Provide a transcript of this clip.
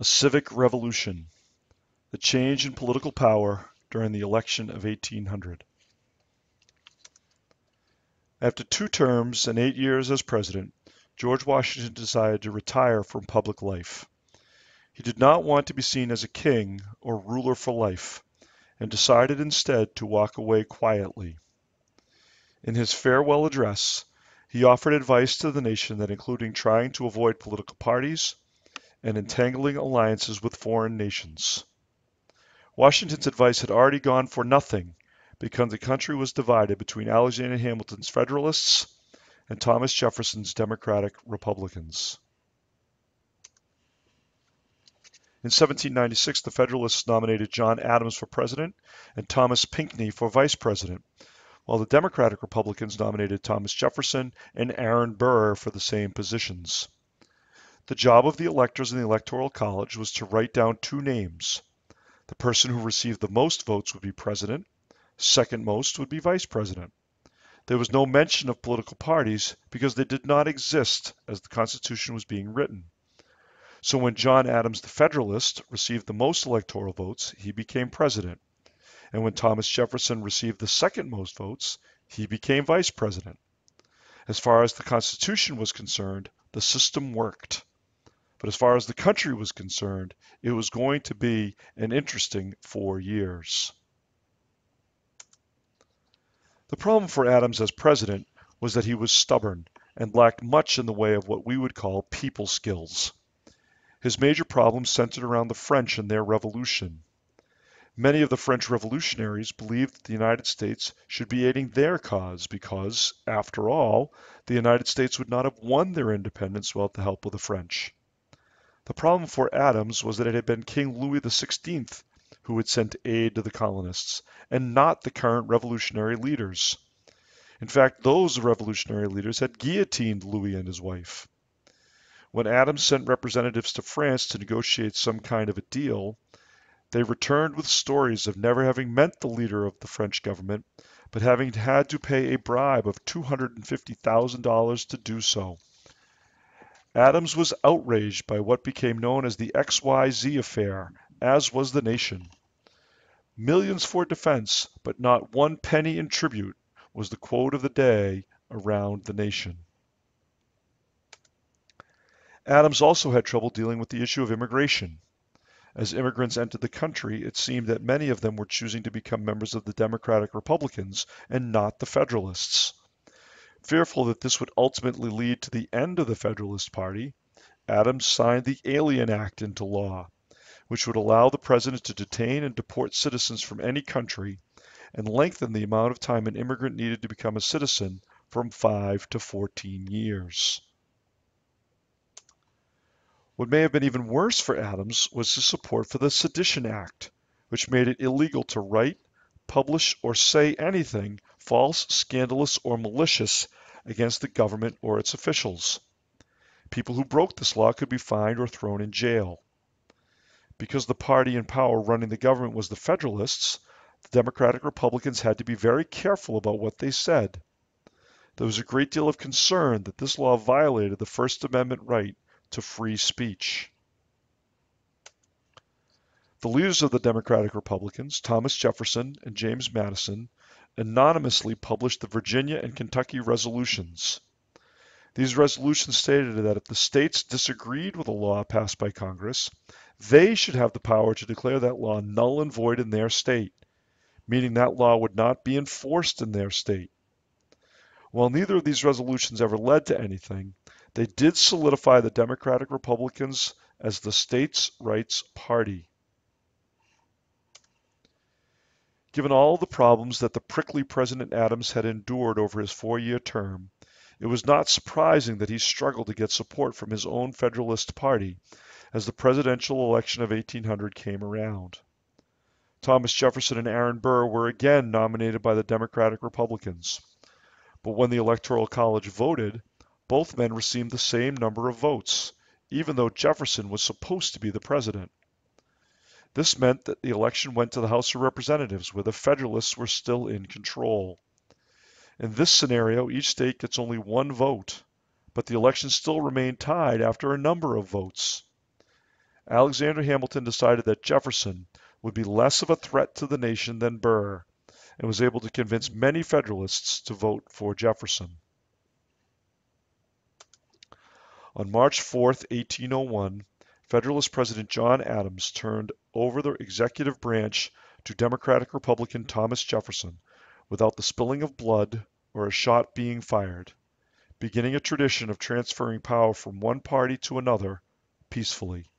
A civic revolution. The change in political power during the election of 1800. After 2 terms and 8 years as president, George Washington decided to retire from public life. He did not want to be seen as a king or ruler for life, and decided instead to walk away quietly. In his farewell address, he offered advice to the nation that including trying to avoid political parties and entangling alliances with foreign nations. Washington's advice had already gone for nothing because the country was divided between Alexander Hamilton's Federalists and Thomas Jefferson's Democratic Republicans. In 1796, the Federalists nominated John Adams for president and Thomas Pinckney for vice president, while the Democratic Republicans nominated Thomas Jefferson and Aaron Burr for the same positions. The job of the electors in the Electoral College was to write down 2 names. The person who received the most votes would be president, second most would be vice president. There was no mention of political parties because they did not exist as the Constitution was being written. So when John Adams, the Federalist, received the most electoral votes, he became president. And when Thomas Jefferson received the second most votes, he became vice president. As far as the Constitution was concerned, the system worked. But as far as the country was concerned, it was going to be an interesting 4 years. The problem for Adams as president was that he was stubborn and lacked much in the way of what we would call people skills. His major problems centered around the French and their revolution. Many of the French revolutionaries believed that the United States should be aiding their cause because, after all, the United States would not have won their independence without the help of the French. The problem for Adams was that it had been King Louis XVI who had sent aid to the colonists, and not the current revolutionary leaders. In fact, those revolutionary leaders had guillotined Louis and his wife. When Adams sent representatives to France to negotiate some kind of a deal, they returned with stories of never having met the leader of the French government, but having had to pay a bribe of $250,000 to do so. Adams was outraged by what became known as the XYZ affair, as was the nation. Millions for defense, but not 1 penny in tribute, was the quote of the day around the nation. Adams also had trouble dealing with the issue of immigration. As immigrants entered the country, it seemed that many of them were choosing to become members of the Democratic Republicans and not the Federalists. Fearful that this would ultimately lead to the end of the Federalist Party, Adams signed the Alien Act into law, which would allow the president to detain and deport citizens from any country and lengthen the amount of time an immigrant needed to become a citizen from 5 to 14 years. What may have been even worse for Adams was his support for the Sedition Act, which made it illegal to write, publish, or say anything false, scandalous, or malicious against the government or its officials. People who broke this law could be fined or thrown in jail. Because the party in power running the government was the Federalists, the Democratic Republicans had to be very careful about what they said. There was a great deal of concern that this law violated the First Amendment right to free speech. The leaders of the Democratic Republicans, Thomas Jefferson and James Madison, anonymously published the Virginia and Kentucky resolutions. These resolutions stated that if the states disagreed with a law passed by Congress, they should have the power to declare that law null and void in their state, meaning that law would not be enforced in their state. While neither of these resolutions ever led to anything, they did solidify the Democratic Republicans as the states' rights party. Given all the problems that the prickly President Adams had endured over his 4-year term, it was not surprising that he struggled to get support from his own Federalist Party as the presidential election of 1800 came around. Thomas Jefferson and Aaron Burr were again nominated by the Democratic Republicans. But when the Electoral College voted, both men received the same number of votes, even though Jefferson was supposed to be the president. This meant that the election went to the House of Representatives, where the Federalists were still in control. In this scenario, each state gets only 1 vote, but the election still remained tied after a number of votes. Alexander Hamilton decided that Jefferson would be less of a threat to the nation than Burr, and was able to convince many Federalists to vote for Jefferson. On March 4, 1801, Federalist President John Adams turned over the executive branch to Democratic Republican Thomas Jefferson without the spilling of blood or a shot being fired, beginning a tradition of transferring power from one party to another peacefully.